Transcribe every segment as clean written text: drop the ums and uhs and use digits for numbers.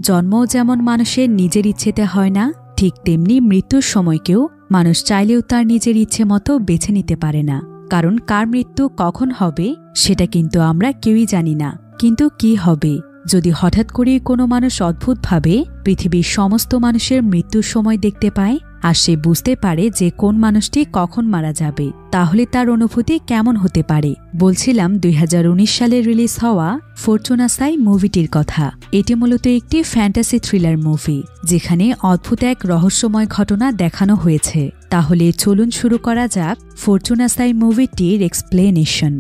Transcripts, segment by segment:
জন্মও যেমন মানুষের নিজের ইচ্ছেতে হয় না, ঠিক তেমনি মৃত্যুর সময়কেও মানুষ চাইলেও তার নিজের ইচ্ছে মতো বেছে নিতে পারে না। কারণ কার মৃত্যু কখন হবে সেটা কিন্তু আমরা কেউই জানি না। কিন্তু কি হবে যদি হঠাৎ করে কোনো মানুষ অদ্ভুতভাবে পৃথিবীর সমস্ত মানুষের মৃত্যুর সময় দেখতে পায় আর সে বুঝতে পারে যে কোন মানুষটি কখন মারা যাবে, তাহলে তার অনুভূতি কেমন হতে পারে? বলছিলাম 2019 সালে রিলিজ হওয়া ফরচুনা সাই মুভিটির কথা। এটি মূলত একটি ফ্যান্টাসি থ্রিলার মুভি, যেখানে অদ্ভুত এক রহস্যময় ঘটনা দেখানো হয়েছে। তাহলে চলুন শুরু করা যাক ফরচুনা সাই মুভিটির এক্সপ্লেনেশন।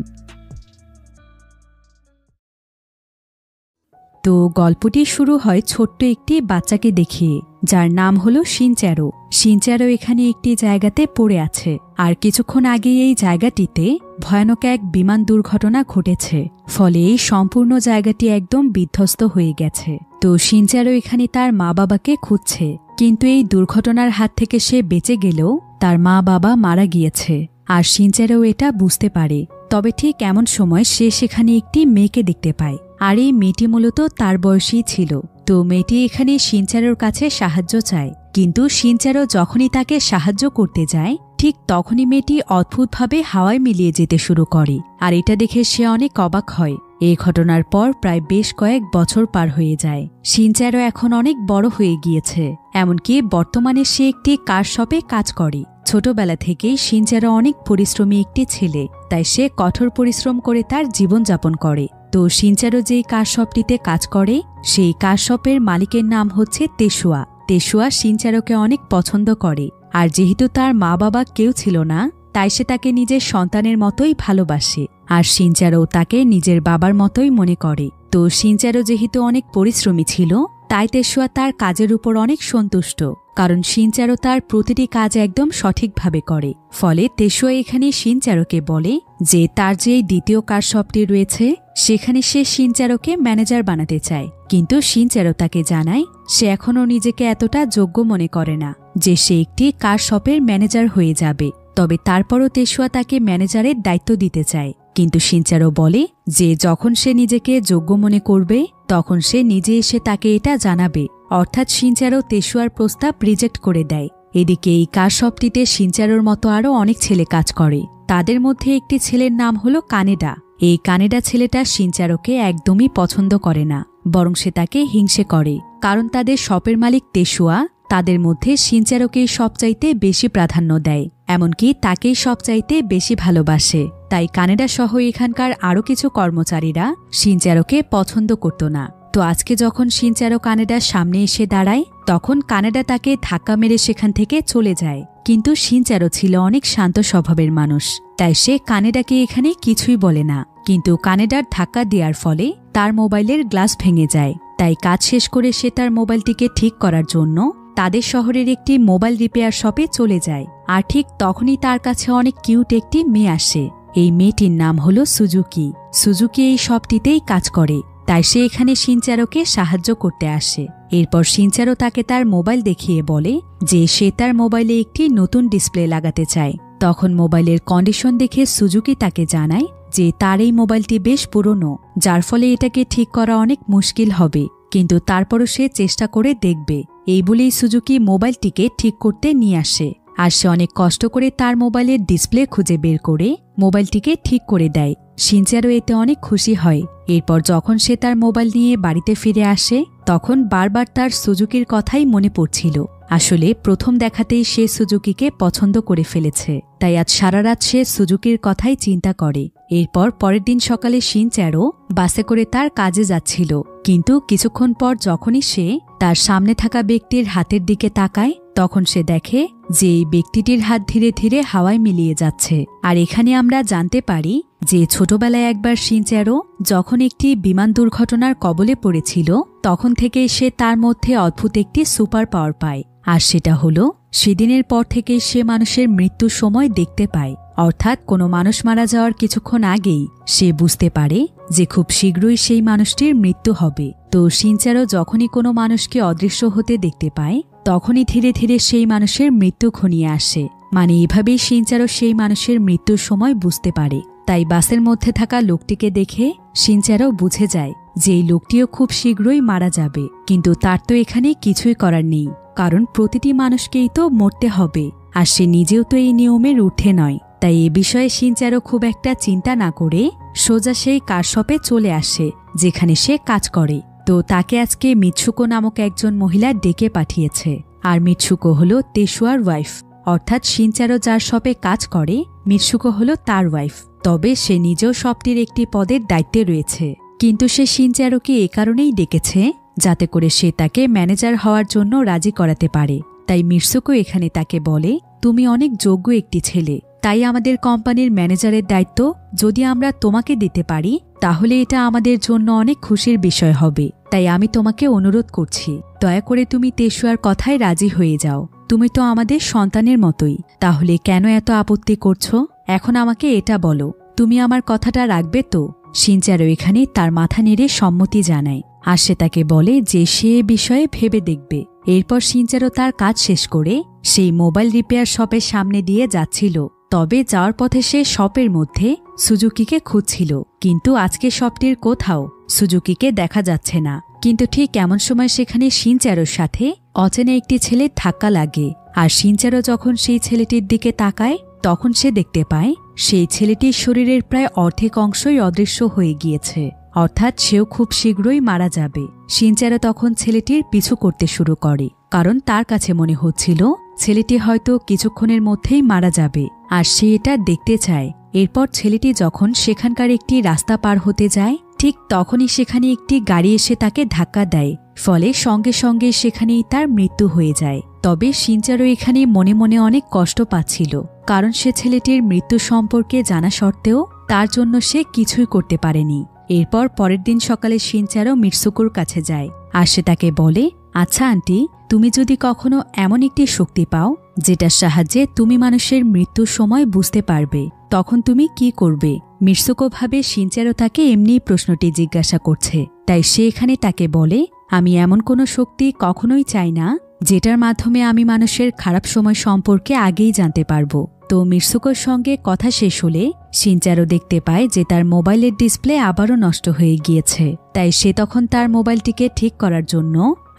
তো গল্পটি শুরু হয় ছোট্ট একটি বাচ্চাকে দেখিয়ে, যার নাম হলো শিনচ্যারো। শিনচ্যারো এখানে একটি জায়গাতে পড়ে আছে, আর কিছুক্ষণ আগে এই জায়গাটিতে ভয়ানক এক বিমান দুর্ঘটনা ঘটেছে, ফলে এই সম্পূর্ণ জায়গাটি একদম বিধ্বস্ত হয়ে গেছে। তো শিনচ্যারো এখানে তার মা বাবাকে খুঁজছে, কিন্তু এই দুর্ঘটনার হাত থেকে সে বেঁচে গেলেও তার মা বাবা মারা গিয়েছে, আর শিনচ্যারো এটা বুঝতে পারে। তবে ঠিক এমন সময় সে সেখানে একটি মেয়েকে দেখতে পায়, আর এই মেয়েটি মূলত তার বয়সী ছিল। তো মেয়েটি এখানে শিনচ্যারোর কাছে সাহায্য চায়, কিন্তু শিনচ্যারো যখনই তাকে সাহায্য করতে যায় ঠিক তখনই মেয়েটি অদ্ভুতভাবে হাওয়ায় মিলিয়ে যেতে শুরু করে, আর এটা দেখে সে অনেক অবাক হয়। এই ঘটনার পর প্রায় বেশ কয়েক বছর পার হয়ে যায়। শিনচ্যারো এখন অনেক বড় হয়ে গিয়েছে, এমনকি বর্তমানে সে একটি কার শপে কাজ করে। ছোটবেলা থেকেই শিনচ্যারো অনেক পরিশ্রমী একটি ছেলে, তাই সে কঠোর পরিশ্রম করে তার জীবনযাপন করে। তো শিনচ্যারো যেই কার শপটিতে কাজ করে সেই কার শপের মালিকের নাম হচ্ছে তেসুয়া। তেসুয়া শিনচ্যারোকে অনেক পছন্দ করে, আর যেহেতু তার মা বাবা কেউ ছিল না তাই সে তাকে নিজের সন্তানের মতোই ভালোবাসে, আর শিনচ্যারো তাকে নিজের বাবার মতোই মনে করে। তো শিনচ্যারো যেহেতু অনেক পরিশ্রমী ছিল তাই তেসুয়া তার কাজের উপর অনেক সন্তুষ্ট, কারণ শিনচ্যারো তার প্রতিটি কাজ একদম সঠিকভাবে করে। ফলে তেসুয়া এখানে শিনচ্যারোকে বলে যে তার যে দ্বিতীয় কার শপটি রয়েছে সেখানে সে শিনচ্যারোকে ম্যানেজার বানাতে চায়, কিন্তু শিনচ্যারো তাকে জানায় সে এখনও নিজেকে এতটা যোগ্য মনে করে না যে সে একটি কার শপের ম্যানেজার হয়ে যাবে। তবে তারপরও তেসুয়া তাকে ম্যানেজারের দায়িত্ব দিতে চায়, কিন্তু শিনচ্যারো বলে যে যখন সে নিজেকে যোগ্য মনে করবে তখন সে নিজে এসে তাকে এটা জানাবে। অর্থাৎ শিনচ্যারো তেসুয়ার প্রস্তাব রিজেক্ট করে দেয়। এদিকে এই কার শপটিতে শিনচ্যারোর মতো আরও অনেক ছেলে কাজ করে। তাদের মধ্যে একটি ছেলের নাম হলো কানেডা। এই কানেডা ছেলেটা শিনচ্যারোকে একদমই পছন্দ করে না, বরং সে তাকে হিংসে করে, কারণ তাদের শপের মালিক তেসুয়া তাদের মধ্যে শিনচ্যারোকেই সবচাইতে বেশি প্রাধান্য দেয়, এমনকি তাকেই সবচাইতে বেশি ভালোবাসে। তাই কানেডা সহ এখানকার আরও কিছু কর্মচারীরা শিনচ্যারোকে পছন্দ করত না। তো আজকে যখন শিনচ্যারো কানেডার সামনে এসে দাঁড়ায় তখন কানেডা তাকে ধাক্কা মেরে সেখান থেকে চলে যায়, কিন্তু শিনচ্যারো ছিল অনেক শান্ত স্বভাবের মানুষ, তাই সে কানেডাকে এখানে কিছুই বলে না। কিন্তু কানেডার ধাক্কা দেওয়ার ফলে তার মোবাইলের গ্লাস ভেঙে যায়, তাই কাজ শেষ করে সে তার মোবাইলটিকে ঠিক করার জন্য তাদের শহরের একটি মোবাইল রিপেয়ার শপে চলে যায়। আর ঠিক তখনই তার কাছে অনেক কিউট একটি মেয়ে আসে। এই মেয়েটির নাম হলো সুজুকি। সুজুকি এই শপটিতেই কাজ করে, তাই সে এখানে শিনচ্যারোকে সাহায্য করতে আসে। এরপর শিনচ্যারো তাকে তার মোবাইল দেখিয়ে বলে যে সে তার মোবাইলে একটি নতুন ডিসপ্লে লাগাতে চায়। তখন মোবাইলের কন্ডিশন দেখে সুজুকি তাকে জানায় যে তার এই মোবাইলটি বেশ পুরনো, যার ফলে এটাকে ঠিক করা অনেক মুশকিল হবে, কিন্তু তারপরও সে চেষ্টা করে দেখবে। এই বলেই সুজুকি মোবাইলটিকে ঠিক করতে নিয়ে আসে, আর সে অনেক কষ্ট করে তার মোবাইলের ডিসপ্লে খুঁজে বের করে মোবাইলটিকে ঠিক করে দেয়। শিনচ্যারো এতে অনেক খুশি হয়। এরপর যখন সে তার মোবাইল নিয়ে বাড়িতে ফিরে আসে তখন বারবার তার সুজুকির কথাই মনে পড়ছিল। আসলে প্রথম দেখাতেই সে সুজুকিকে পছন্দ করে ফেলেছে, তাই আজ সারা রাত সে সুজুকির কথাই চিন্তা করে। এরপর পরের দিন সকালে শিনচ্যারো বাসে করে তার কাজে যাচ্ছিল, কিন্তু কিছুক্ষণ পর যখনই সে তার সামনে থাকা ব্যক্তির হাতের দিকে তাকায় তখন সে দেখে যে এই ব্যক্তিটির হাত ধীরে ধীরে হাওয়ায় মিলিয়ে যাচ্ছে। আর এখানে আমরা জানতে পারি যে ছোটবেলায় একবার শিনচ্যারো যখন একটি বিমান দুর্ঘটনার কবলে পড়েছিল তখন থেকেই সে তার মধ্যে অদ্ভুত একটি সুপার পাওয়ার পায়, আর সেটা হলো সেদিনের পর থেকে সে মানুষের মৃত্যুর সময় দেখতে পায়। অর্থাৎ কোনো মানুষ মারা যাওয়ার কিছুক্ষণ আগেই সে বুঝতে পারে যে খুব শীঘ্রই সেই মানুষটির মৃত্যু হবে। তো শিনচ্যারো যখনই কোনো মানুষকে অদৃশ্য হতে দেখতে পায় তখনই ধীরে ধীরে সেই মানুষের মৃত্যু ঘনিয়ে আসে। মানে এভাবেই শিনচ্যারো সেই মানুষের মৃত্যুর সময় বুঝতে পারে। তাই বাসের মধ্যে থাকা লোকটিকে দেখে শিনচ্যারো বুঝে যায় যে এই লোকটিও খুব শীঘ্রই মারা যাবে, কিন্তু তার তো এখানে কিছুই করার নেই, কারণ প্রতিটি মানুষকেই তো মরতে হবে, আর সে নিজেও তো এই নিয়মের ঊর্ধ্বে নয়। তাই এ বিষয়ে শিনচারো খুব একটা চিন্তা না করে সোজা সেই কার শপে চলে আসে যেখানে সে কাজ করে। তো তাকে আজকে মিৎসুকো নামক একজন মহিলা ডেকে পাঠিয়েছে, আর মিৎসুকো হলো তেসুয়ার ওয়াইফ, অর্থাৎ শিনচারো যার শপে কাজ করে মিৎসুকো হলো তার ওয়াইফ। তবে সে নিজেও শপটির একটি পদের দায়িত্বে রয়েছে, কিন্তু সে শিনচারোকে এ কারণেই ডেকেছে যাতে করে সে তাকে ম্যানেজার হওয়ার জন্য রাজি করাতে পারে। তাই মিৎসুকো এখানে তাকে বলে, তুমি অনেক যোগ্য একটি ছেলে, তাই আমাদের কোম্পানির ম্যানেজারের দায়িত্ব যদি আমরা তোমাকে দিতে পারি তাহলে এটা আমাদের জন্য অনেক খুশির বিষয় হবে। তাই আমি তোমাকে অনুরোধ করছি, দয়া করে তুমি তেসুয়ার কথায় রাজি হয়ে যাও। তুমি তো আমাদের সন্তানের মতোই, তাহলে কেন এত আপত্তি করছো? এখন আমাকে এটা বলো, তুমি আমার কথাটা রাখবে তো? শিনচারো এখানে তার মাথা নেড়ে সম্মতি জানায়, আর সে তাকে বলে যে সে এ বিষয়ে ভেবে দেখবে। এরপর শিনচারো তার কাজ শেষ করে সেই মোবাইল রিপেয়ার শপের সামনে দিয়ে যাচ্ছিল। তবে যাওয়ার পথে সে শপের মধ্যে সুজুকিকে খুঁজছিল, কিন্তু আজকে শপটির কোথাও সুজুকিকে দেখা যাচ্ছে না। কিন্তু ঠিক এমন সময় সেখানে শিনচারোর সাথে অচেনা একটি ছেলের ধাক্কা লাগে, আর শিনচারো যখন সেই ছেলেটির দিকে তাকায় তখন সে দেখতে পায় সেই ছেলেটির শরীরের প্রায় অর্ধেক অংশই অদৃশ্য হয়ে গিয়েছে, অর্থাৎ সেও খুব শীঘ্রই মারা যাবে। শিনচারো তখন ছেলেটির পিছু করতে শুরু করে, কারণ তার কাছে মনে হচ্ছিল ছেলেটি হয়তো কিছুক্ষণের মধ্যেই মারা যাবে, আর সে এটা দেখতে চায়। এরপর ছেলেটি যখন সেখানকার একটি রাস্তা পার হতে যায় ঠিক তখনই সেখানে একটি গাড়ি এসে তাকে ধাক্কা দেয়, ফলে সঙ্গে সঙ্গে সেখানেই তার মৃত্যু হয়ে যায়। তবে শিনচারো এখানে মনে মনে অনেক কষ্ট পাচ্ছিল, কারণ সে ছেলেটির মৃত্যু সম্পর্কে জানা সত্ত্বেও তার জন্য সে কিছুই করতে পারেনি। এরপর পরের দিন সকালে শিনচারো মিৎসুকোর কাছে যায়, আর সে তাকে বলে, আচ্ছা আন্টি, তুমি যদি কখনো এমন একটি শক্তি পাও যেটার সাহায্যে তুমি মানুষের মৃত্যুর সময় বুঝতে পারবে, তখন তুমি কি করবে? মিৎসুকো ভাবে শিনচারো তাকে এমনি প্রশ্নটি জিজ্ঞাসা করছে, তাই সে এখানে তাকে বলে, আমি এমন কোনো শক্তি কখনোই চাই না যেটার মাধ্যমে আমি মানুষের খারাপ সময় সম্পর্কে আগেই জানতে পারবো। তো মিৎসুকোর সঙ্গে কথা শেষ হলে শিনচারো দেখতে পায় যে তার মোবাইলের ডিসপ্লে আবারও নষ্ট হয়ে গিয়েছে। তাই সে তখন তার মোবাইলটিকে ঠিক করার জন্য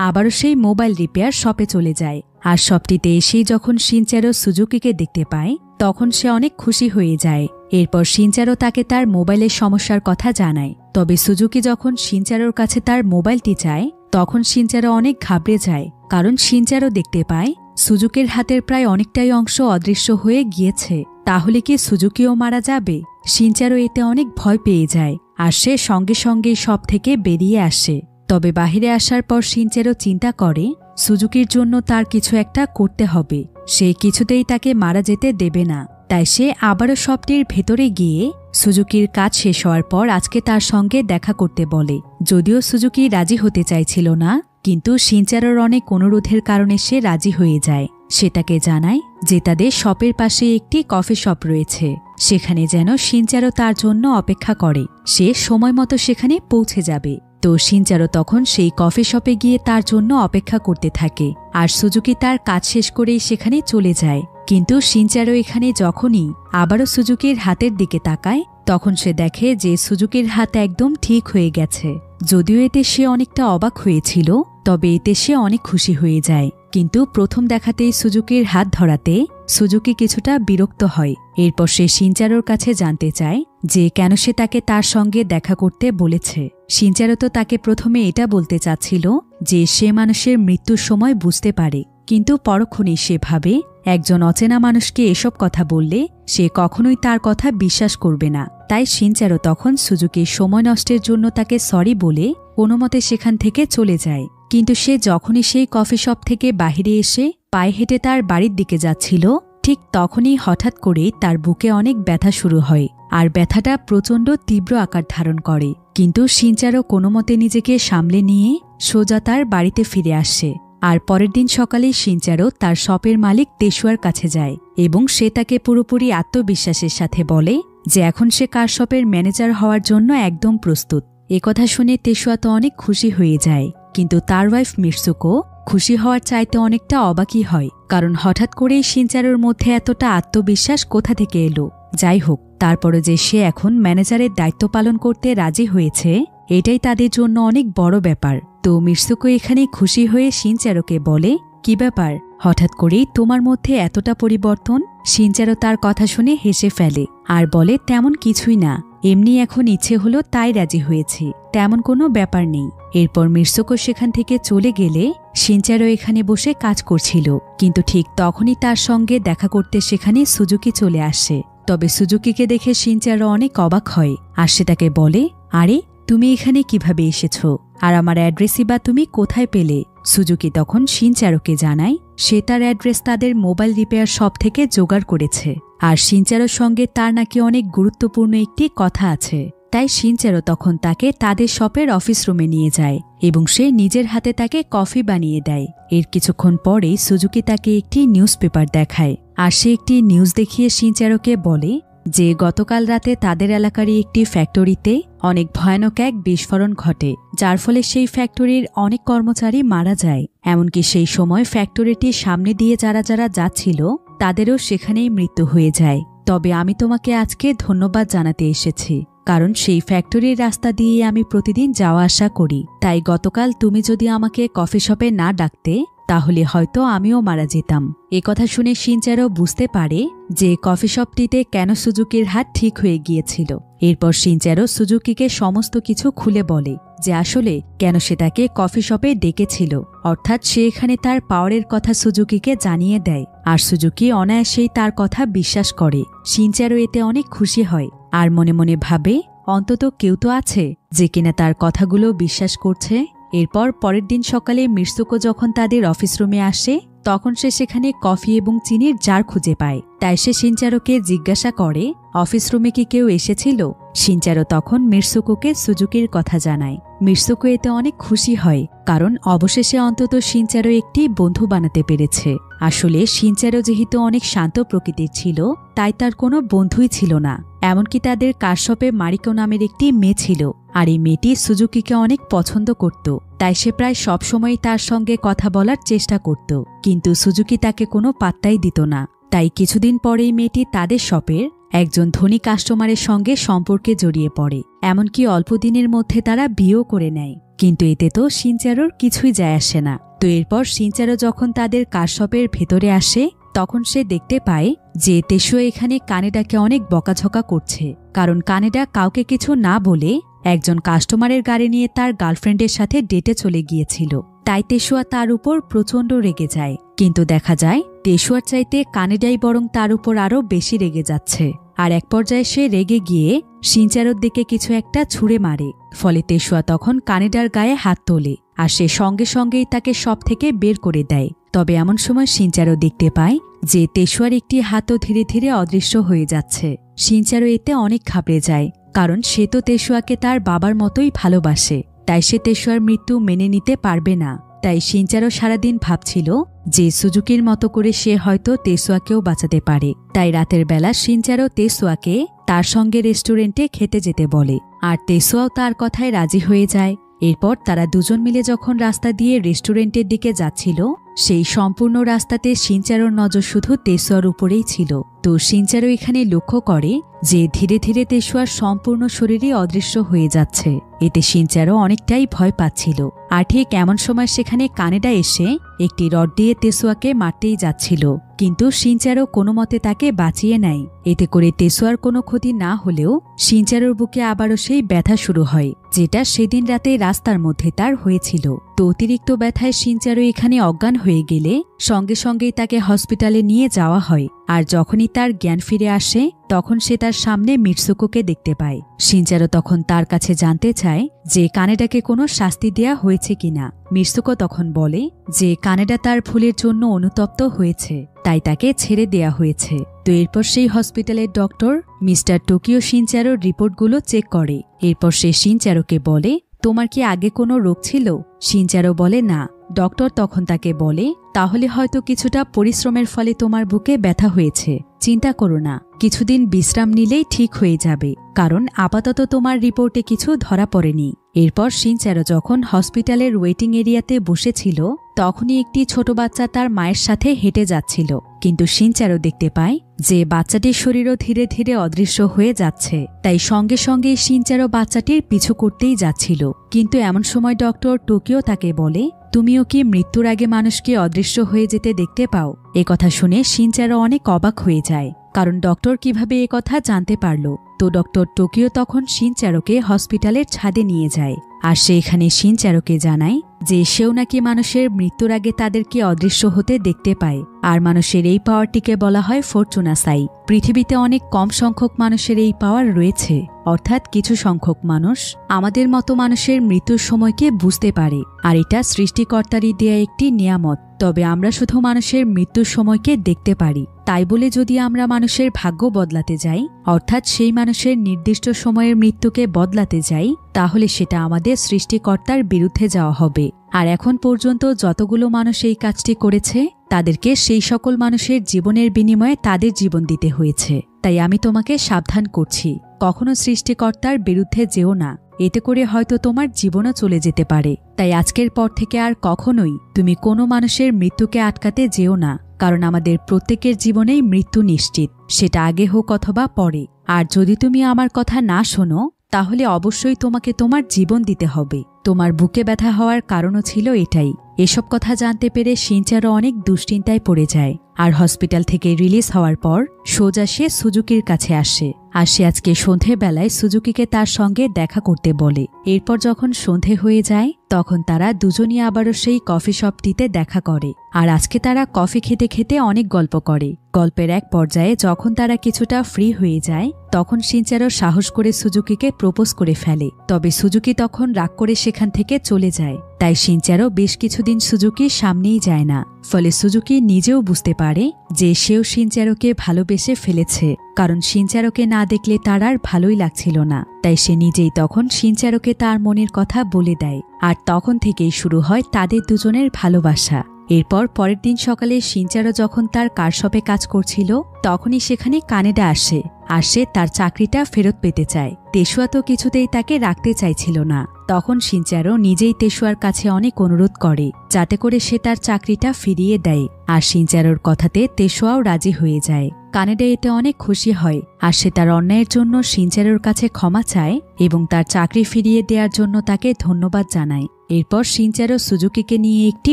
আবারও সেই মোবাইল রিপেয়ার শপে চলে যায়। আর শপটিতে এসেই যখন শিনচারো সুজুকিকে দেখতে পায় তখন সে অনেক খুশি হয়ে যায়। এরপর শিনচারো তাকে তার মোবাইলের সমস্যার কথা জানায়। তবে সুজুকি যখন শিনচারোর কাছে তার মোবাইলটি চায় তখন শিনচারো অনেক ঘাবড়ে যায়, কারণ শিনচারো দেখতে পায় সুজুকির হাতের প্রায় অনেকটাই অংশ অদৃশ্য হয়ে গিয়েছে। তাহলে কি সুজুকিও মারা যাবে? শিনচারো এতে অনেক ভয় পেয়ে যায়, আর সে সঙ্গে সঙ্গে সব থেকে বেরিয়ে আসে। তবে বাহিরে আসার পর শিনচারো চিন্তা করে সুজুকির জন্য তার কিছু একটা করতে হবে, সে কিছুতেই তাকে মারা যেতে দেবে না। তাই সে আবারও শপটির ভেতরে গিয়ে সুজুকির কাজ শেষ হওয়ার পর আজকে তার সঙ্গে দেখা করতে বলে। যদিও সুজুকি রাজি হতে চাইছিল না, কিন্তু শিনচারোর অনেক অনুরোধের কারণে সে রাজি হয়ে যায়। সে তাকে জানায় যে তাদের শপের পাশে একটি কফি শপ রয়েছে, সেখানে যেন শিনচারো তার জন্য অপেক্ষা করে, সে সময় মতো সেখানে পৌঁছে যাবে। তো শিনচারো তখন সেই কফি শপে গিয়ে তার জন্য অপেক্ষা করতে থাকে, আর সুজুকি তার কাজ শেষ করেই সেখানে চলে যায়। কিন্তু শিনচারো এখানে যখনই আবারও সুজুকির হাতের দিকে তাকায় তখন সে দেখে যে সুজুকির হাত একদম ঠিক হয়ে গেছে। যদিও এতে সে অনেকটা অবাক হয়েছিল, তবে এতে সে অনেক খুশি হয়ে যায়। কিন্তু প্রথম দেখাতেই সুজুকির হাত ধরাতে সুজুকি কিছুটা বিরক্ত হয়। এরপর সে শিনচারোর কাছে জানতে চায় যে কেন সে তাকে তার সঙ্গে দেখা করতে বলেছে। শিনচারো তো তাকে প্রথমে এটা বলতে চাচ্ছিল যে সে মানুষের মৃত্যুর সময় বুঝতে পারে, কিন্তু পরক্ষণেই সে ভাবে একজন অচেনা মানুষকে এসব কথা বললে সে কখনোই তার কথা বিশ্বাস করবে না। তাই শিনচারো তখন সুজুকির সময় নষ্টের জন্য তাকে সরি বলে কোনোমতে সেখান থেকে চলে যায়। কিন্তু সে যখনই সেই কফি শপ থেকে বাহিরে এসে পায়ে হেঁটে তার বাড়ির দিকে যাচ্ছিল ঠিক তখনই হঠাৎ করেই তার বুকে অনেক ব্যথা শুরু হয়, আর ব্যথাটা প্রচণ্ড তীব্র আকার ধারণ করে। কিন্তু শিনচারো কোনোমতে নিজেকে সামলে নিয়ে সোজা তার বাড়িতে ফিরে আসে। আর পরের দিন সকালে শিনচারো তার শপের মালিক তেসুয়ার কাছে যায় এবং সে তাকে পুরোপুরি আত্মবিশ্বাসের সাথে বলে যে এখন সে কার শপের ম্যানেজার হওয়ার জন্য একদম প্রস্তুত। একথা শুনে তেসুয়া তো অনেক খুশি হয়ে যায়, কিন্তু তার ওয়াইফ মিৎসুকো খুশি হওয়ার চাইতে অনেকটা অবাকই হয়, কারণ হঠাৎ করেই শিনচারোর মধ্যে এতটা আত্মবিশ্বাস কোথা থেকে এলো। যাই হোক, তারপরে যে সে এখন ম্যানেজারের দায়িত্ব পালন করতে রাজি হয়েছে এটাই তাদের জন্য অনেক বড় ব্যাপার। তো মিৎসুকো এখানে খুশি হয়ে শিনচারোকে বলে, কি ব্যাপার, হঠাৎ করেই তোমার মধ্যে এতটা পরিবর্তন? শিনচারো তার কথা শুনে হেসে ফেলে আর বলে, তেমন কিছুই না, এমনি এখন ইচ্ছে হলো তাই রাজি হয়েছি, তেমন কোনো ব্যাপার নেই। এরপর মিৎসুকো সেখান থেকে চলে গেলে শিনচারো এখানে বসে কাজ করছিল, কিন্তু ঠিক তখনই তার সঙ্গে দেখা করতে সেখানে সুজুকি চলে আসে। তবে সুজুকিকে দেখে শিনচারো অনেক অবাক হয় আর সে তাকে বলে, আরে তুমি এখানে কিভাবে এসেছো, আর আমার অ্যাড্রেসই বা তুমি কোথায় পেলে? সুজুকি তখন শিনচারোকে জানায় সে তার অ্যাড্রেস তাদের মোবাইল রিপেয়ার শপ থেকে জোগাড় করেছে, আর শিনচারোর সঙ্গে তার নাকি অনেক গুরুত্বপূর্ণ একটি কথা আছে। তাই শিনচারো তখন তাকে তাদের শপের অফিস রুমে নিয়ে যায় এবং সে নিজের হাতে তাকে কফি বানিয়ে দেয়। এর কিছুক্ষণ পরেই সুজুকি তাকে একটি নিউজ পেপার দেখায় আর সে একটি নিউজ দেখিয়ে শিনচারোকে বলে যে গতকাল রাতে তাদের এলাকারই একটি ফ্যাক্টরিতে অনেক ভয়ানক এক বিস্ফোরণ ঘটে, যার ফলে সেই ফ্যাক্টরির অনেক কর্মচারী মারা যায়। এমনকি সেই সময় ফ্যাক্টরিটির সামনে দিয়ে যারা যারা যাচ্ছিল তাদেরও সেখানেই মৃত্যু হয়ে যায়। তবে আমি তোমাকে আজকে ধন্যবাদ জানাতে এসেছি, কারণ সেই ফ্যাক্টরির রাস্তা দিয়ে আমি প্রতিদিন যাওয়া আসা করি। তাই গতকাল তুমি যদি আমাকে কফি শপে না ডাকতে তাহলে হয়তো আমিও মারা যেতাম। কথা শুনে শিনচারো বুঝতে পারে যে কফি শপটিতে কেন সুজুকির হাত ঠিক হয়ে গিয়েছিল। এরপর শিনচারো সুজুকিকে সমস্ত কিছু খুলে বলে যে আসলে কেন সে তাকে কফি শপে ডেকেছিল, অর্থাৎ সে এখানে তার পাওয়ারের কথা সুজুকিকে জানিয়ে দেয় আর সুজুকি অনায়াসেই তার কথা বিশ্বাস করে। শিনচারো এতে অনেক খুশি হয় আর মনে মনে ভাবে অন্তত কেউ তো আছে যে কিনা তার কথাগুলো বিশ্বাস করছে। এরপর পরের দিন সকালে মিৎসুকো যখন তাদের অফিস রুমে আসে তখন সে সেখানে কফি এবং চিনির জার খুঁজে পায়। তাই সে শিনচারোকে জিজ্ঞাসা করে, অফিস রুমে কি কেউ এসেছিল? শিনচারো তখন মিৎসুকোকে সুজুকির কথা জানায়। মিৎসুকো এতে অনেক খুশি হয়, কারণ অবশেষে অন্তত শিনচারো একটি বন্ধু বানাতে পেরেছে। আসলে শিনচারো যেহেতু অনেক শান্ত প্রকৃতির ছিল তাই তার কোনো বন্ধুই ছিল না। এমনকি তাদের কারশপে মারিকো নামের একটি মেয়ে ছিল, আর এই মেয়েটি সুজুকিকে অনেক পছন্দ করত। তাই সে প্রায় সবসময় তার সঙ্গে কথা বলার চেষ্টা করত, কিন্তু সুজুকি তাকে কোনো পাত্তাই দিত না। তাই কিছুদিন পরেই মেয়েটি তাদের শপের একজন ধনী কাস্টমারের সঙ্গে সম্পর্কে জড়িয়ে পড়ে। এমনকি অল্প দিনের মধ্যে তারা বিয়েও করে নেয়। কিন্তু এতে তো শিনচারোর কিছুই যায় আসে না। তো এরপর শিনচারো যখন তাদের কারশপের ভেতরে আসে তখন সে দেখতে পায় যে তেসুয়া এখানে কানেডাকে অনেক বকাঝকা করছে, কারণ কানেডা কাউকে কিছু না বলে একজন কাস্টমারের গাড়ি নিয়ে তার গার্লফ্রেন্ডের সাথে ডেটে চলে গিয়েছিল। তাই তেসুয়া তার উপর প্রচণ্ড রেগে যায়, কিন্তু দেখা যায় তেসুয়ার চাইতে কানেডাই বরং তার উপর আরও বেশি রেগে যাচ্ছে। আর এক পর্যায়ে সে রেগে গিয়ে শিনচারোর দিকে কিছু একটা ছুঁড়ে মারে। ফলে তেসুয়া তখন কানেডার গায়ে হাত তোলে আর সে সঙ্গে সঙ্গেই তাকে সব থেকে বের করে দেয়। তবে এমন সময় শিনচারো দেখতে পায় যে তেসুয়ার একটি হাতও ধীরে ধীরে অদৃশ্য হয়ে যাচ্ছে। শিনচারো এতে অনেক ঘাবড়ে যায়, কারণ সে তো তেসুয়াকে তার বাবার মতোই ভালোবাসে। তাই সে তেসুয়ার মৃত্যু মেনে নিতে পারবে না। তাই শিনচারো সারাদিন ভাবছিল যে সুজুকির মতো করে সে হয়তো তেসুয়াকেও বাঁচাতে পারে। তাই রাতের বেলা শিনচারো তেসুয়াকে তার সঙ্গে রেস্টুরেন্টে খেতে যেতে বলে, আর তেসুয়াও তার কথায় রাজি হয়ে যায়। এরপর তারা দুজন মিলে যখন রাস্তা দিয়ে রেস্টুরেন্টের দিকে যাচ্ছিল সেই সম্পূর্ণ রাস্তাতে শিনচারোর নজর শুধু তেসুয়ার উপরেই ছিল। তো শিনচারো এখানে লক্ষ্য করে যে ধীরে ধীরে তেসুয়ার সম্পূর্ণ শরীরই অদৃশ্য হয়ে যাচ্ছে। এতে শিনচারো অনেকটাই ভয় পাচ্ছিল। আর ঠিক এমন সময় সেখানে কানেডা এসে একটি রড দিয়ে তেসুয়াকে মারতেই যাচ্ছিল, কিন্তু শিনচারো কোনো মতে তাকে বাঁচিয়ে নেয়। এতে করে তেসুয়ার কোনো ক্ষতি না হলেও শিনচারোর বুকে আবারও সেই ব্যথা শুরু হয়, যেটা সেদিন রাতে রাস্তার মধ্যে তার হয়েছিল। তো অতিরিক্ত ব্যথায় শিনচারো এখানে অজ্ঞান হয়ে গেলে সঙ্গে সঙ্গেই তাকে হসপিটালে নিয়ে যাওয়া হয়। আর যখনই তার জ্ঞান ফিরে আসে তখন সে তার সামনে মিৎসুকোকে দেখতে পায়। শিনচারো তখন তার কাছে জানতে চায় যে কানেডাকে কোনো শাস্তি দেয়া হয়েছে কিনা। মিৎসুকো তখন বলে যে কানেডা তার ভুলের জন্য অনুতপ্ত হয়েছে, তাই তাকে ছেড়ে দেয়া হয়েছে। তো এরপর সেই হসপিটালের ডক্টর মিস্টার টোকিও শিনচারোর রিপোর্টগুলো চেক করে। এরপর সে শিনচারোকে বলে, তোমার কি আগে কোনো রোগ ছিল? শিনচারো বলে না। ডক্টর তখন তাকে বলে, তাহলে হয়তো কিছুটা পরিশ্রমের ফলে তোমার বুকে ব্যথা হয়েছে। চিন্তা করো না, কিছুদিন বিশ্রাম নিলেই ঠিক হয়ে যাবে, কারণ আপাতত তোমার রিপোর্টে কিছু ধরা পড়েনি। এরপর শিনচারো যখন হসপিটালের ওয়েটিং এরিয়াতে বসেছিল তখনই একটি ছোট বাচ্চা তার মায়ের সাথে হেঁটে যাচ্ছিল, কিন্তু শিনচারো দেখতে পায় যে বাচ্চাটির শরীরও ধীরে ধীরে অদৃশ্য হয়ে যাচ্ছে। তাই সঙ্গে সঙ্গে শিনচারো বাচ্চাটির পিছু করতেই যাচ্ছিল। কিন্তু এমন সময় ডক্টর টোকিও তাকে বলে, তুমিও কি মৃত্যুর আগে মানুষকে অদৃশ্য হয়ে যেতে দেখতে পাও? কথা শুনে শিনচারো অনেক অবাক হয়ে যায়, কারণ ডক্টর কিভাবে কথা জানতে পারল। তো ডক্টর টোকিও তখন শিনচারোকে হসপিটালের ছাদে নিয়ে যায়, আর সে এখানে শিনচারোকে জানায় যে সেও নাকি মানুষের মৃত্যুর আগে তাদেরকে অদৃশ্য হতে দেখতে পায়। আর মানুষের এই পাওয়ারটিকে বলা হয় ফরচুনাসাই। পৃথিবীতে অনেক কম সংখ্যক মানুষের এই পাওয়ার রয়েছে, অর্থাৎ কিছু সংখ্যক মানুষ আমাদের মতো মানুষের মৃত্যুর সময়কে বুঝতে পারে, আর এটা সৃষ্টিকর্তারই দেয়া একটি নিয়ামত। তবে আমরা শুধু মানুষের মৃত্যুর সময়কে দেখতে পারি। তাই বলে যদি আমরা মানুষের ভাগ্য বদলাতে যাই, অর্থাৎ সেই মানুষের নির্দিষ্ট সময়ের মৃত্যুকে বদলাতে যাই, তাহলে সেটা আমাদের সৃষ্টিকর্তার বিরুদ্ধে যাওয়া হবে। আর এখন পর্যন্ত যতগুলো মানুষ এই কাজটি করেছে, তাদেরকে সেই সকল মানুষের জীবনের বিনিময়ে তাদের জীবন দিতে হয়েছে। তাই আমি তোমাকে সাবধান করছি, কখনো সৃষ্টিকর্তার বিরুদ্ধে যেও না, এতে করে হয়তো তোমার জীবনও চলে যেতে পারে। তাই আজকের পর থেকে আর কখনোই তুমি কোনো মানুষের মৃত্যুকে আটকাতে যেও না, কারণ আমাদের প্রত্যেকের জীবনেই মৃত্যু নিশ্চিত, সেটা আগে হোক অথবা পরে। আর যদি তুমি আমার কথা না শোনো, তাহলে অবশ্যই তোমাকে তোমার জীবন দিতে হবে। তোমার বুকে ব্যথা হওয়ার কারণও ছিল এটাই। এসব কথা জানতে পেরে শিনচারো অনেক দুশ্চিন্তায় পড়ে যায়। আর হসপিটাল থেকে রিলিজ হওয়ার পর সোজা সে সুজুকির কাছে আসে, আর সে আজকে সন্ধেবেলায় সুজুকিকে তার সঙ্গে দেখা করতে বলে। এরপর যখন সন্ধে হয়ে যায়, তখন তারা দুজনই আবারও সেই কফি শপটিতে দেখা করে। আর আজকে তারা কফি খেতে খেতে অনেক গল্প করে। গল্পের এক পর্যায়ে যখন তারা কিছুটা ফ্রি হয়ে যায়, তখন শিনচারো সাহস করে সুজুকিকে প্রপোজ করে ফেলে। তবে সুজুকি তখন রাগ করে সেখান থেকে চলে যায়। তাই শিনচারো বেশ কিছুদিন সুজুকির সামনেই যায় না। ফলে সুজুকি নিজেও বুঝতে পারে যে সেও শিনচারোকে ভালোবেসে ফেলেছে, কারণ শিনচারোকে না দেখলে তার আর ভালোই লাগছিল না। তাই সে নিজেই তখন শিনচারোকে তার মনের কথা বলে দেয়। আর তখন থেকেই শুরু হয় তাদের দুজনের ভালোবাসা। এরপর পরের দিন সকালে শিনচারো যখন তার কার শপে কাজ করছিল, তখনই সেখানে কানেডা আসে। আর সে তার চাকরিটা ফেরত পেতে চায়। তেসুয়া তো কিছুতেই তাকে রাখতে চাইছিল না। তখন শিনচারো নিজেই তেসুয়ার কাছে অনেক অনুরোধ করে, যাতে করে সে তার চাকরিটা ফিরিয়ে দেয়। আর শিনচারোর কথাতে তেসুয়াও রাজি হয়ে যায়। কানেডা এতে অনেক খুশি হয়, আর সে তার অন্যায়ের জন্য শিনচারোর কাছে ক্ষমা চায় এবং তার চাকরি ফিরিয়ে দেওয়ার জন্য তাকে ধন্যবাদ জানায়। এরপর শিনচারো সুজুকিকে নিয়ে একটি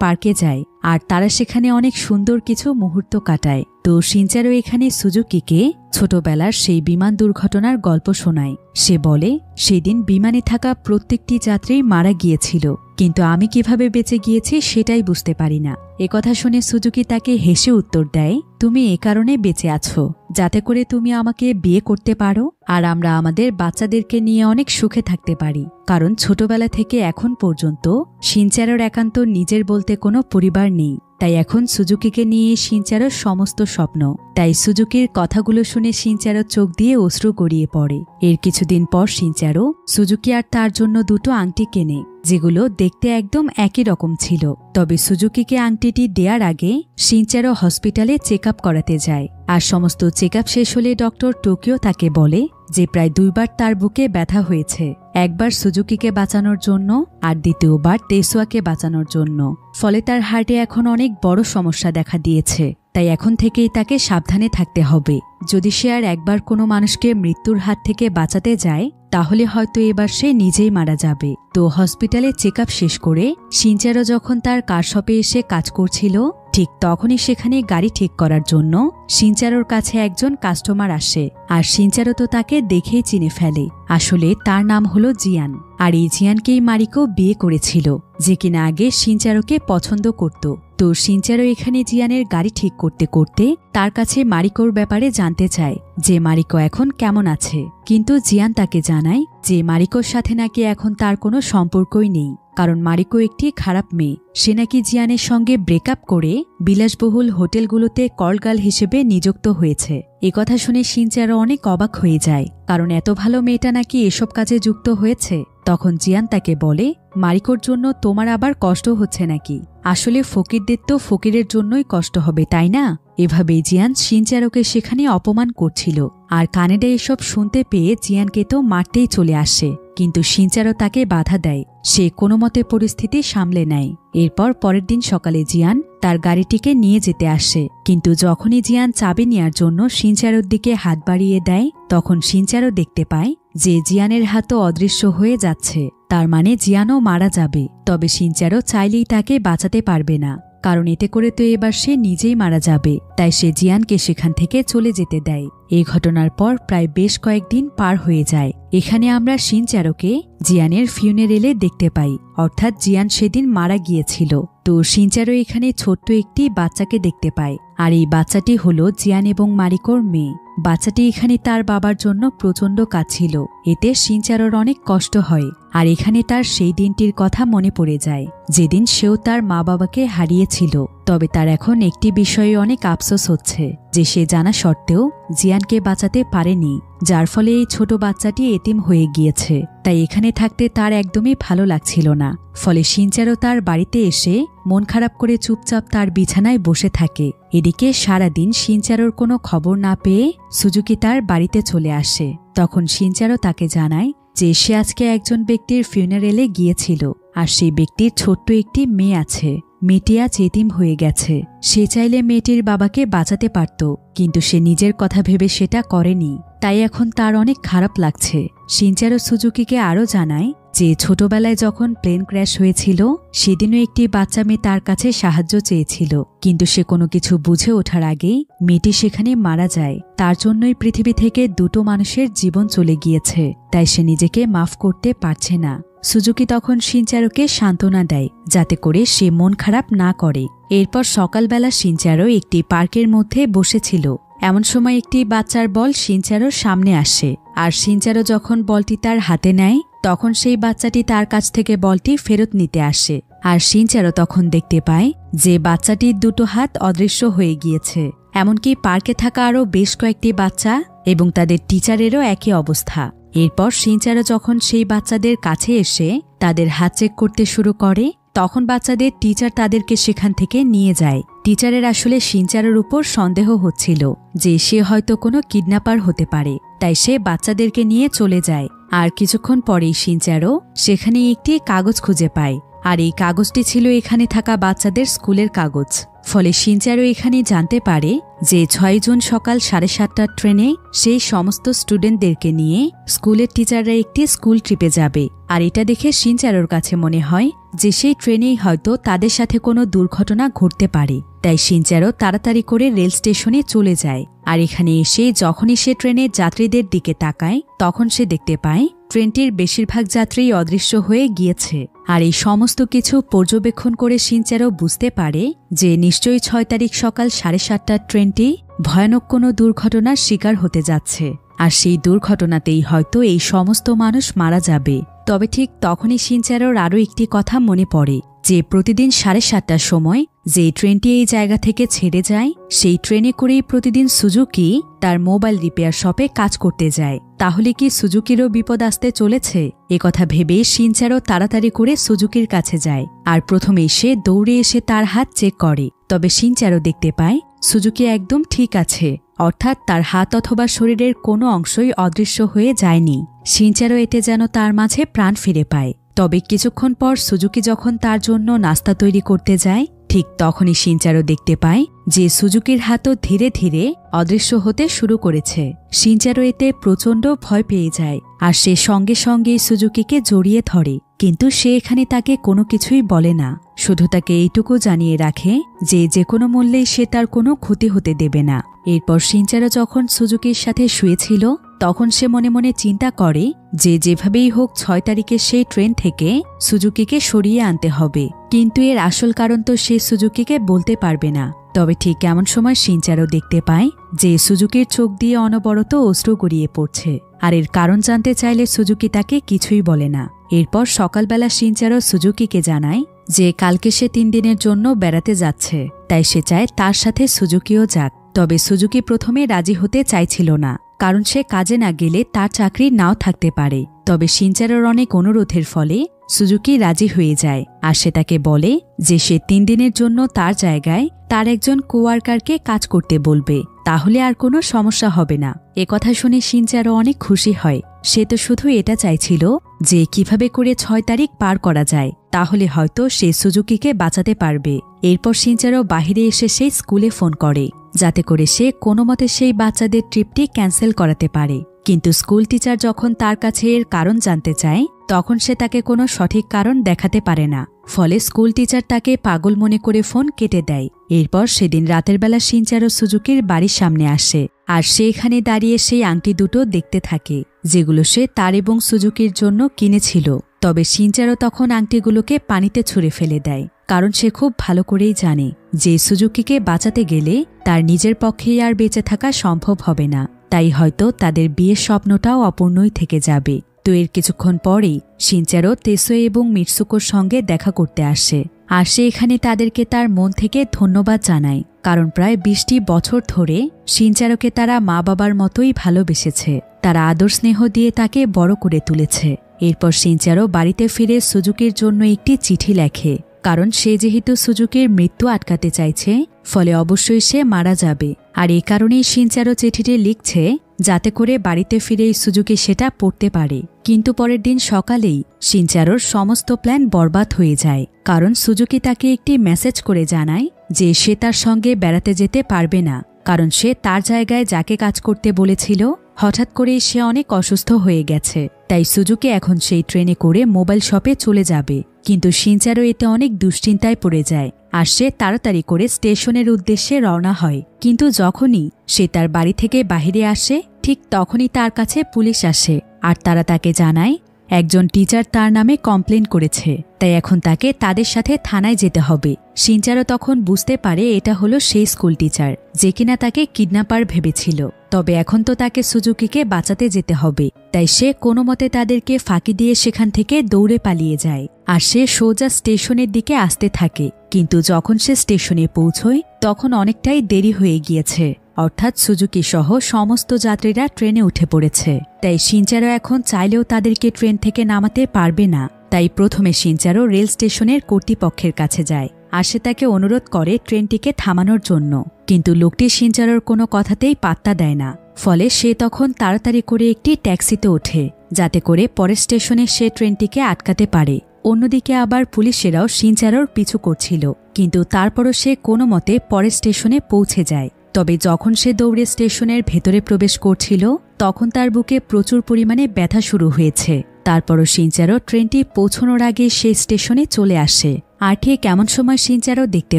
পার্কে যায়, আর তারা সেখানে অনেক সুন্দর কিছু মুহূর্ত কাটায়। তো শিনচারো এখানে সুজুকিকে ছোটবেলার সেই বিমান দুর্ঘটনার গল্প শোনায়। সে বলে, সেদিন বিমানে থাকা প্রত্যেকটি যাত্রী মারা গিয়েছিল, কিন্তু আমি কিভাবে বেঁচে গিয়েছি সেটাই বুঝতে পারি না। একথা শুনে সুজুকি তাকে হেসে উত্তর দেয়, তুমি এ কারণে বেঁচে আছো যাতে করে তুমি আমাকে বিয়ে করতে পারো, আর আমরা আমাদের বাচ্চাদেরকে নিয়ে অনেক সুখে থাকতে পারি। কারণ ছোটবেলা থেকে এখন পর্যন্ত শিনচারোর একান্ত নিজের বলতে কোনো পরিবার নেই। তাই এখন সুজুকিকে নিয়ে শিনচারোর সমস্ত স্বপ্ন। তাই সুজুকির কথাগুলো শুনে শিনচারো চোখ দিয়ে অশ্রু গড়িয়ে পড়ে। এর কিছুদিন পর শিনচারো সুজুকি আর তার জন্য দুটো আংটি কেনে, যেগুলো দেখতে একদম একই রকম ছিল। তবে সুজুকিকে আংটিটি দেওয়ার আগে শিনচারো হসপিটালে চেক আপ করাতে যায়। আর সমস্ত চেক আপ শেষ হলে ডক্টর টোকিও তাকে বলে যে প্রায় 2 বার তার বুকে ব্যথা হয়েছে, একবার সুজুকিকে বাঁচানোর জন্য আর দ্বিতীয়বার তেসুয়াকে বাঁচানোর জন্য। ফলে তার হার্টে এখন অনেক বড় সমস্যা দেখা দিয়েছে। তাই এখন থেকেই তাকে সাবধানে থাকতে হবে। যদি সে আর একবার কোনো মানুষকে মৃত্যুর হাত থেকে বাঁচাতে যায়, তাহলে হয়তো এবার সে নিজেই মারা যাবে। তো হসপিটালে চেক আপ শেষ করে শিনচারো যখন তার কার শপে এসে কাজ করছিল, ঠিক তখনই সেখানে গাড়ি ঠিক করার জন্য শিনচারোর কাছে একজন কাস্টমার আসে। আর শিনচারো তো তাকে দেখেই চিনে ফেলে। আসলে তার নাম হলো জিয়ান। আর এই জিয়ানকেই মারিকো বিয়ে করেছিল, যে কিনা আগে শিনচারোকে পছন্দ করত। তো শিনচারো এখানে জিয়ানের গাড়ি ঠিক করতে করতে তার কাছে মারিকোর ব্যাপারে জানতে চায় যে মারিকো এখন কেমন আছে। কিন্তু জিয়ান তাকে জানায় যে মারিকোর সাথে নাকি এখন তার কোনো সম্পর্কই নেই, কারণ মারিকো একটি খারাপ মেয়ে। সে নাকি জিয়ানের সঙ্গে ব্রেকআপ করে বিলাসবহুল হোটেলগুলোতে কলগার্ল হিসেবে নিযুক্ত হয়েছে। একথা শুনে শিনচারো অনেক অবাক হয়ে যায়, কারণ এত ভালো মেয়েটা নাকি এসব কাজে যুক্ত হয়েছে। তখন জিয়ান তাকে বলে, মারিকোর জন্য তোমার আবার কষ্ট হচ্ছে নাকি? আসলে ফকিরদের তো ফকিরের জন্যই কষ্ট হবে, তাই না? এভাবেই জিয়ান শিনচারোকে সেখানে অপমান করছিল। আর কানেডা এসব শুনতে পেয়ে জিয়ানকে তো মারতেই চলে আসে, কিন্তু শিনচারো তাকে বাধা দেয়। সে কোনো মতে পরিস্থিতি সামলে নেয়। এরপর পরের দিন সকালে জিয়ান তার গাড়িটিকে নিয়ে যেতে আসে, কিন্তু যখনই জিয়ান চাবি নেওয়ার জন্য শিনচারোর দিকে হাত বাড়িয়ে দেয়, তখন শিনচারো দেখতে পায় যে জিয়ানের হাতও অদৃশ্য হয়ে যাচ্ছে। তার মানে জিয়ানও মারা যাবে। তবে শিনচারো চাইলেই তাকে বাঁচাতে পারবে না, কারণ এতে করে তো এবার সে নিজেই মারা যাবে। তাই সে জিয়ানকে সেখান থেকে চলে যেতে দেয়। এই ঘটনার পর প্রায় বেশ কয়েকদিন পার হয়ে যায়। এখানে আমরা শিনচারোকে জিয়ানের ফিউনারেলে দেখতে পাই, অর্থাৎ জিয়ান সেদিন মারা গিয়েছিল। তো শিনচারো এখানে ছোট্ট একটি বাচ্চাকে দেখতে পায়, আর এই বাচ্চাটি হলো জিয়ান এবং মারিকোর মেয়ে। বাচ্চাটি এখানে তার বাবার জন্য প্রচণ্ড কাঁদছিল। এতে শিনচারোর অনেক কষ্ট হয়, আর এখানে তার সেই দিনটির কথা মনে পড়ে যায় যেদিন সেও তার মা বাবাকে হারিয়েছিল। তবে তার এখন একটি বিষয়ে অনেক আফসোস হচ্ছে যে সে জানা সত্ত্বেও জিয়ানকে বাঁচাতে পারেনি, যার ফলে এই ছোট বাচ্চাটি এতিম হয়ে গিয়েছে। তাই এখানে থাকতে তার একদমই ভালো লাগছিল না। ফলে শিনচারো তার বাড়িতে এসে মন খারাপ করে চুপচাপ তার বিছানায় বসে থাকে। এদিকে সারাদিন শিনচারোর কোনো খবর না পেয়ে সুজুকি তার বাড়িতে চলে আসে। তখন শিনচারো তাকে জানায় যে সে আজকে একজন ব্যক্তির ফিউনারেলে গিয়েছিল, আর সেই ব্যক্তির ছোট্ট একটি মেয়ে আছে। মেয়েটি আজ এতিম হয়ে গেছে। সে চাইলে মেয়েটির বাবাকে বাঁচাতে পারত, কিন্তু সে নিজের কথা ভেবে সেটা করেনি। তাই এখন তার অনেক খারাপ লাগছে। শিনচারো সুজুকিকে আরও জানায় যে ছোটবেলায় যখন প্লেন ক্র্যাশ হয়েছিল সেদিনও একটি বাচ্চা মেয়ে তার কাছে সাহায্য চেয়েছিল, কিন্তু সে কোনো কিছু বুঝে ওঠার আগেই মেয়েটি সেখানে মারা যায়। তার জন্যই পৃথিবী থেকে দুটো মানুষের জীবন চলে গিয়েছে। তাই সে নিজেকে মাফ করতে পারছে না। সুজুকি তখন শিনচারোকে সান্ত্বনা দেয় যাতে করে সে মন খারাপ না করে। এরপর সকালবেলা শিনচারো একটি পার্কের মধ্যে বসেছিল। এমন সময় একটি বাচ্চার বল শিনচারোর সামনে আসে, আর শিনচারো যখন বলটি তার হাতে নেয় তখন সেই বাচ্চাটি তার কাছ থেকে বলটি ফেরত নিতে আসে। আর শিনচারো তখন দেখতে পায় যে বাচ্চাটির দুটো হাত অদৃশ্য হয়ে গিয়েছে। এমনকি পার্কে থাকা আরও বেশ কয়েকটি বাচ্চা এবং তাদের টিচারেরও একই অবস্থা। এরপর শিনচারো যখন সেই বাচ্চাদের কাছে এসে তাদের হাত চেক করতে শুরু করে, তখন বাচ্চাদের টিচার তাদেরকে সেখান থেকে নিয়ে যায়। টিচারের আসলে শিনচারোর উপর সন্দেহ হচ্ছিল যে সে হয়তো কোনো কিডন্যাপার হতে পারে, তাই সে বাচ্চাদেরকে নিয়ে চলে যায়। আর কিছুক্ষণ পরেই শিনচারো সেখানে একটি কাগজ খুঁজে পায়, আর এই কাগজটি ছিল এখানে থাকা বাচ্চাদের স্কুলের কাগজ। ফলে শিনচারো এখানে জানতে পারে যে 6 জুন সকাল 7:30টার ট্রেনে সেই সমস্ত স্টুডেন্টদেরকে নিয়ে স্কুলের টিচাররা একটি স্কুল ট্রিপে যাবে। আর এটা দেখে শিনচারোর কাছে মনে হয় যে সেই ট্রেনেই হয়তো তাদের সাথে কোনো দুর্ঘটনা ঘটতে পারে। তাই শিনচারো তাড়াতাড়ি করে রেল স্টেশনে চলে যায়। আর এখানে এসে যখনই সে ট্রেনের যাত্রীদের দিকে তাকায় তখন সে দেখতে পায় ট্রেনটির বেশিরভাগ যাত্রী অদৃশ্য হয়ে গিয়েছে। আর এই সমস্ত কিছু পর্যবেক্ষণ করে শিনচারো বুঝতে পারে যে নিশ্চয়ই 6 তারিখ সকাল 7:30টার ট্রেনটি ভয়ানক কোনো দুর্ঘটনার শিকার হতে যাচ্ছে, আর সেই দুর্ঘটনাতেই হয়তো এই সমস্ত মানুষ মারা যাবে। তবে ঠিক তখনই শিনচারোর আরও একটি কথা মনে পড়ে যে প্রতিদিন 7:30টার সময় যে ট্রেনটি এই জায়গা থেকে ছেড়ে যায় সেই ট্রেনে করেই প্রতিদিন সুজুকি তার মোবাইল রিপেয়ার শপে কাজ করতে যায়। তাহলে কি সুজুকিরও বিপদ আসতে চলেছে? একথা ভেবে শিনচারো তাড়াতাড়ি করে সুজুকির কাছে যায়, আর প্রথমেই সে দৌড়ে এসে তার হাত চেক করে। তবে শিনচারো দেখতে পায় সুজুকি একদম ঠিক আছে, অর্থাৎ তার হাত অথবা শরীরের কোনো অংশই অদৃশ্য হয়ে যায়নি। শিনচারো এতে যেন তার মাঝে প্রাণ ফিরে পায়। তবে কিছুক্ষণ পর সুজুকি যখন তার জন্য নাস্তা তৈরি করতে যায় ঠিক তখনই শিনচারো দেখতে পায় যে সুজুকির হাতও ধীরে ধীরে অদৃশ্য হতে শুরু করেছে। শিনচারো এতে প্রচণ্ড ভয় পেয়ে যায়, আর সে সঙ্গে সঙ্গে সুজুকিকে জড়িয়ে ধরে। কিন্তু সে এখানে তাকে কোনো কিছুই বলে না, শুধু তাকে এইটুকু জানিয়ে রাখে যে যে কোনো মূল্যেই সে তার কোনো ক্ষতি হতে দেবে না। এরপর শিনচারো যখন সুজুকির সাথে শুয়েছিল তখন সে মনে মনে চিন্তা করে যে যেভাবেই হোক 6 তারিখের সেই ট্রেন থেকে সুজুকিকে সরিয়ে আনতে হবে। কিন্তু এর আসল কারণ তো সে সুজুকিকে বলতে পারবে না। তবে ঠিক এমন সময় শিনচারো দেখতে পায় যে সুজুকির চোখ দিয়ে অনবরত অশ্রু গড়িয়ে পড়ছে, আর এর কারণ জানতে চাইলে সুজুকি তাকে কিছুই বলে না। এরপর সকালবেলা শিনচারো সুজুকিকে জানায় যে কালকে সে 3 দিনের জন্য বেড়াতে যাচ্ছে, তাই সে চায় তার সাথে সুজুকিও যাক। তবে সুজুকি প্রথমে রাজি হতে চাইছিল না, কারণ সে কাজে না গেলে তার চাকরি নাও থাকতে পারে। তবে শিনচারোর অনেক অনুরোধের ফলে সুজুকি রাজি হয়ে যায় আর সে তাকে বলে যে সে 3 দিনের জন্য তার জায়গায় তার একজন কোয়ার্কারকে কাজ করতে বলবে, তাহলে আর কোনো সমস্যা হবে না। কথা শুনে শিনচারো অনেক খুশি হয়। সে তো শুধু এটা চাইছিল যে কিভাবে করে 6 তারিখ পার করা যায়, তাহলে হয়তো সে সুজুকিকে বাঁচাতে পারবে। এরপর শিনচারো বাহিরে এসে সেই স্কুলে ফোন করে যাতে করে সে কোনোমতে সেই বাচ্চাদের ট্রিপটি ক্যান্সেল করাতে পারে। কিন্তু স্কুল টিচার যখন তার কাছে এর কারণ জানতে চায় তখন সে তাকে কোনো সঠিক কারণ দেখাতে পারে না। ফলে স্কুল টিচার তাকে পাগল মনে করে ফোন কেটে দেয়। এরপর সেদিন রাতের বেলা শিনচারো সুজুকির বাড়ির সামনে আসে আর সে এখানে দাঁড়িয়ে সেই আংটি দুটো দেখতে থাকে যেগুলো সে তার এবং সুজুকির জন্য কিনেছিল। তবে শিনচারো তখন আংটিগুলোকে পানিতে ছুঁড়ে ফেলে দেয়, কারণ সে খুব ভালো করেই জানে যে সুজুকিকে বাঁচাতে গেলে তার নিজের পক্ষেই আর বেঁচে থাকা সম্ভব হবে না, তাই হয়তো তাদের বিয়ের স্বপ্নটাও অপূর্ণই থেকে যাবে। তো এর কিছুক্ষণ পরেই শিনচারো তেসোয়ে এবং মিৎসুকোর সঙ্গে দেখা করতে আসে আর সে এখানে তাদেরকে তার মন থেকে ধন্যবাদ জানায়, কারণ প্রায় 20টি বছর ধরে শিনচারোকে তারা মা বাবার মতোই ভালোবেসেছে। তারা আদর স্নেহ দিয়ে তাকে বড় করে তুলেছে। এরপর শিনচারো বাড়িতে ফিরে সুজুকির জন্য একটি চিঠি লেখে, কারণ সে যেহেতু সুজুকির মৃত্যু আটকাতে চাইছে, ফলে অবশ্যই সে মারা যাবে। আর এই কারণেই শিনচারো চিঠিটি লিখছে যাতে করে বাড়িতে ফিরেই সুজুকি সেটা পড়তে পারে। কিন্তু পরের দিন সকালেই শিনচারোর সমস্ত প্ল্যান বরবাদ হয়ে যায়, কারণ সুজুকি তাকে একটি মেসেজ করে জানায় যে সে তার সঙ্গে বেড়াতে যেতে পারবে না, কারণ সে তার জায়গায় যাকে কাজ করতে বলেছিল হঠাৎ করেই সে অনেক অসুস্থ হয়ে গেছে। তাই সুজুকি এখন সেই ট্রেনে করে মোবাইল শপে চলে যাবে। কিন্তু শিনচারো এতে অনেক দুশ্চিন্তায় পড়ে যায় আর সে তাড়াতাড়ি করে স্টেশনের উদ্দেশ্যে রওনা হয়। কিন্তু যখনই সে তার বাড়ি থেকে বাহিরে আসে ঠিক তখনই তার কাছে পুলিশ আসে আর তারা তাকে জানায় একজন টিচার তার নামে কমপ্লেন করেছে, তাই এখন তাকে তাদের সাথে থানায় যেতে হবে। শিনচারো তখন বুঝতে পারে এটা হলো সেই স্কুল টিচার যে কিনা তাকে কিডন্যাপার ভেবেছিল। তবে এখন তো তাকে সুজুকিকে বাঁচাতে যেতে হবে, তাই সে কোনো মতে তাদেরকে ফাঁকি দিয়ে সেখান থেকে দৌড়ে পালিয়ে যায় আর সে সোজা স্টেশনের দিকে আসতে থাকে। কিন্তু যখন সে স্টেশনে পৌঁছয় তখন অনেকটাই দেরি হয়ে গিয়েছে, অর্থাৎ সুজুকি সহ সমস্ত যাত্রীরা ট্রেনে উঠে পড়েছে। তাই শিনচারো এখন চাইলেও তাদেরকে ট্রেন থেকে নামাতে পারবে না। তাই প্রথমে শিনচারো রেল স্টেশনের কর্তৃপক্ষের কাছে যায় আর সে তাকে অনুরোধ করে ট্রেনটিকে থামানোর জন্য, কিন্তু লোকটি শিনচারোর কোনো কথাতেই পাত্তা দেয় না। ফলে সে তখন তাড়াতাড়ি করে একটি ট্যাক্সিতে ওঠে যাতে করে পরের স্টেশনে সে ট্রেনটিকে আটকাতে পারে। অন্যদিকে আবার পুলিশেরাও শিনচারোর পিছু করছিল, কিন্তু তারপরও সে কোনো মতে পরের স্টেশনে পৌঁছে যায়। তবে যখন সে দৌড়ে স্টেশনের ভেতরে প্রবেশ করছিল তখন তার বুকে প্রচুর পরিমাণে ব্যথা শুরু হয়েছে। তারপরও শিনচারো ট্রেনটি পৌঁছানোর আগে সে স্টেশনে চলে আসে আর ঠিক এমন সময় শিনচারো দেখতে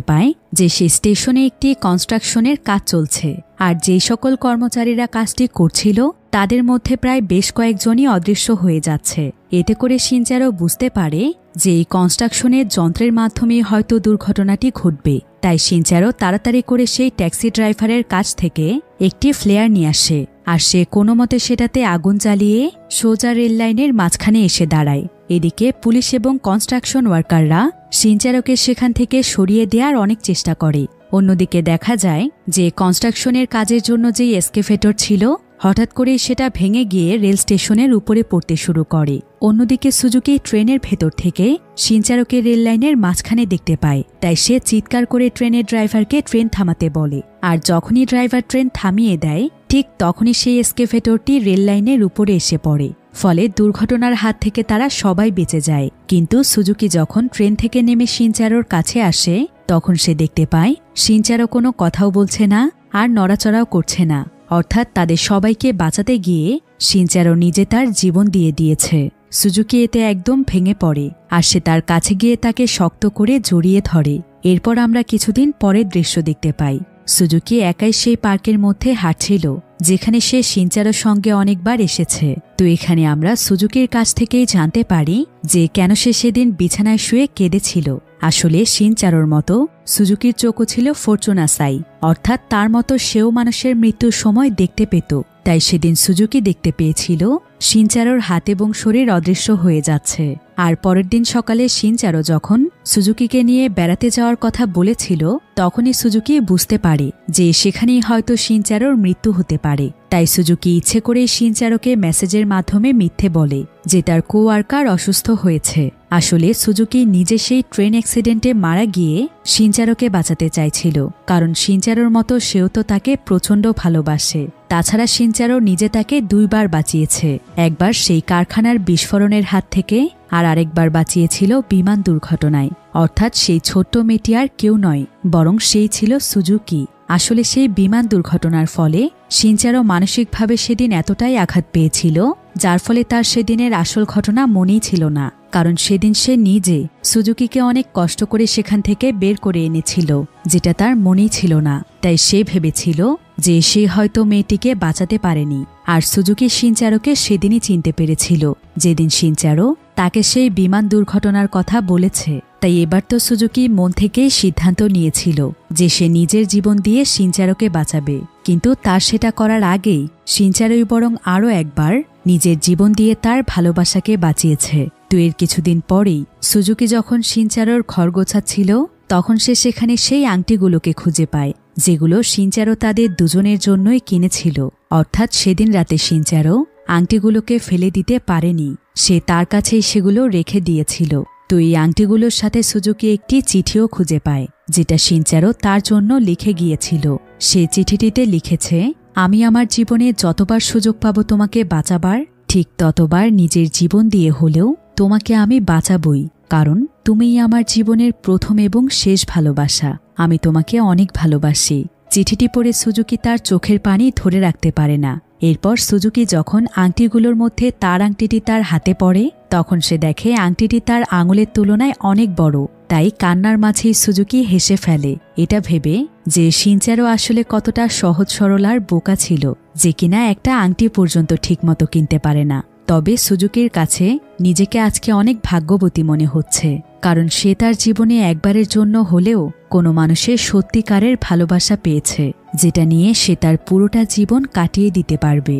পায় যে সে স্টেশনে একটি কনস্ট্রাকশনের কাজ চলছে আর যেই সকল কর্মচারীরা কাজটি করছিল তাদের মধ্যে প্রায় বেশ কয়েকজনই অদৃশ্য হয়ে যাচ্ছে। এতে করে শিনচারো বুঝতে পারে যে এই কনস্ট্রাকশনের যন্ত্রের মাধ্যমে হয়তো দুর্ঘটনাটি ঘটবে। তাই শিনচারো তাড়াতাড়ি করে সেই ট্যাক্সি ড্রাইভারের কাছ থেকে একটি ফ্লেয়ার নিয়ে আসে আর সে কোনো মতে সেটাতে আগুন জ্বালিয়ে সোজা রেল লাইনের মাঝখানে এসে দাঁড়ায়। এদিকে পুলিশ এবং কনস্ট্রাকশন ওয়ার্কাররা শিনচারোকে সেখান থেকে সরিয়ে দেওয়ার অনেক চেষ্টা করে। অন্যদিকে দেখা যায় যে কনস্ট্রাকশনের কাজের জন্য যেই এসকেভেটর ছিল হঠাৎ করেই সেটা ভেঙে গিয়ে রেল স্টেশনের উপরে পড়তে শুরু করে। অন্যদিকে সুজুকি ট্রেনের ভেতর থেকে শিনচারোকে রেল লাইনের মাঝখানে দেখতে পায়, তাই সে চিৎকার করে ট্রেনের ড্রাইভারকে ট্রেন থামাতে বলে। আর যখনই ড্রাইভার ট্রেন থামিয়ে দেয় ঠিক তখনই সেই এসকেভেটরটি রেল লাইনের উপরে এসে পড়ে। ফলে দুর্ঘটনার হাত থেকে তারা সবাই বেঁচে যায়। কিন্তু সুজুকি যখন ট্রেন থেকে নেমে শিনচারোর কাছে আসে তখন সে দেখতে পায় শিনচারো কোনো কথাও বলছে না আর নড়াচড়াও করছে না, অর্থাৎ তাদের সবাইকে বাঁচাতে গিয়ে শিনচারো নিজে তার জীবন দিয়ে দিয়েছে। সুজুকি এতে একদম ভেঙে পড়ে আর সে তার কাছে গিয়ে তাকে শক্ত করে জড়িয়ে ধরে। এরপর আমরা কিছুদিন পরের দৃশ্য দেখতে পাই। সুজুকি একাই সেই পার্কের মধ্যে হাঁটছিল যেখানে সে শিনচারোর সঙ্গে অনেকবার এসেছে। তো এখানে আমরা সুজুকির কাছ থেকেই জানতে পারি যে কেন সে সেদিন বিছানায় শুয়ে কেঁদেছিল। আসলে শিনচারোর মতো সুজুকির চোখও ছিল ফরচুনাসাই, অর্থাৎ তার মতো সেও মানুষের মৃত্যুর সময় দেখতে পেত। তাই সেদিন সুজুকি দেখতে পেয়েছিল শিনচারোর হাত এবং শরীর অদৃশ্য হয়ে যাচ্ছে। আর পরের দিন সকালে শিনচারো যখন সুজুকিকে নিয়ে বেড়াতে যাওয়ার কথা বলেছিল, তখনই সুজুকি বুঝতে পারে যে সেখানেই হয়তো শিনচারোর মৃত্যু হতে পারে। তাই সুজুকি ইচ্ছে করেই শিনচারোকে মেসেজের মাধ্যমে মিথ্যে বলে যে তার কোয়ার্কার অসুস্থ হয়েছে। আসলে সুজুকি নিজে সেই ট্রেন অ্যাক্সিডেন্টে মারা গিয়ে শিনচারোকে বাঁচাতে চাইছিল, কারণ শিনচারোর মতো সেও তো তাকে প্রচণ্ড ভালোবাসে। তাছাড়া শিনচারো নিজে তাকে 2 বার বাঁচিয়েছে, একবার সেই কারখানার বিস্ফোরণের হাত থেকে, আর আরেকবার বাঁচিয়েছিল বিমান দুর্ঘটনায়। অর্থাৎ সেই ছোট্ট মেয়েটি আর কেউ নয়, বরং সেই ছিল সুজুকি। আসলে সেই বিমান দুর্ঘটনার ফলে শিনচারো মানসিকভাবে সেদিন এতটাই আঘাত পেয়েছিল, যার ফলে তার সেদিনের আসল ঘটনা মনেই ছিল না। কারণ সেদিন সে নিজে সুজুকিকে অনেক কষ্ট করে সেখান থেকে বের করে এনেছিল, যেটা তার মনেই ছিল না। তাই সে ভেবেছিল যে সে হয়তো মেয়েটিকে বাঁচাতে পারেনি। আর সুজুকি শিনচারোকে সেদিনই চিনতে পেরেছিল, যেদিন শিনচারো তাকে সেই বিমান দুর্ঘটনার কথা বলেছে। তাই এবার তো সুজুকি মন থেকেই সিদ্ধান্ত নিয়েছিল যে সে নিজের জীবন দিয়ে শিনচারোকে বাঁচাবে। কিন্তু তার সেটা করার আগেই শিনচারোই বরং আরও একবার নিজের জীবন দিয়ে তার ভালোবাসাকে বাঁচিয়েছে। তো এর কিছুদিন পরেই সুজুকি যখন শিনচারোর ঘর গোছাচ্ছিল, তখন সে সেখানে সেই আংটিগুলোকে খুঁজে পায়, যেগুলো শিনচারো তাদের দুজনের জন্যই কিনেছিল। অর্থাৎ সেদিন রাতে শিনচারো আংটিগুলোকে ফেলে দিতে পারেনি, সে তার কাছেই সেগুলো রেখে দিয়েছিল। তো এই আংটিগুলোর সাথে সুজুকি একটি চিঠিও খুঁজে পায়, যেটা শিনচারো তার জন্য লিখে গিয়েছিল। সে চিঠিটিতে লিখেছে, আমি আমার জীবনে যতবার সুযোগ পাব তোমাকে বাঁচাবার, ঠিক ততবার নিজের জীবন দিয়ে হলেও তোমাকে আমি বাঁচাবই, কারণ তুমিই আমার জীবনের প্রথম এবং শেষ ভালোবাসা। আমি তোমাকে অনেক ভালোবাসি। চিঠিটি পড়ে সুজুকি তার চোখের পানি ধরে রাখতে পারে না। এরপর সুজুকি যখন আংটিগুলোর মধ্যে তার আংটিটি তার হাতে পড়ে, তখন সে দেখে আংটিটি তার আঙুলের তুলনায় অনেক বড়। তাই কান্নার মাঝেই সুজুকি হেসে ফেলে, এটা ভেবে যে শিনচারো আসলে কতটা সহজ সরল আর বোকা ছিল, যে কিনা একটা আংটি পর্যন্ত ঠিকমতো কিনতে পারে না। তবে সুজুকির কাছে নিজেকে আজকে অনেক ভাগ্যবতী মনে হচ্ছে, কারণ সে তার জীবনে একবারের জন্য হলেও কোনো মানুষের সত্যিকারের ভালোবাসা পেয়েছে, যেটা নিয়ে সে তার পুরোটা জীবন কাটিয়ে দিতে পারবে।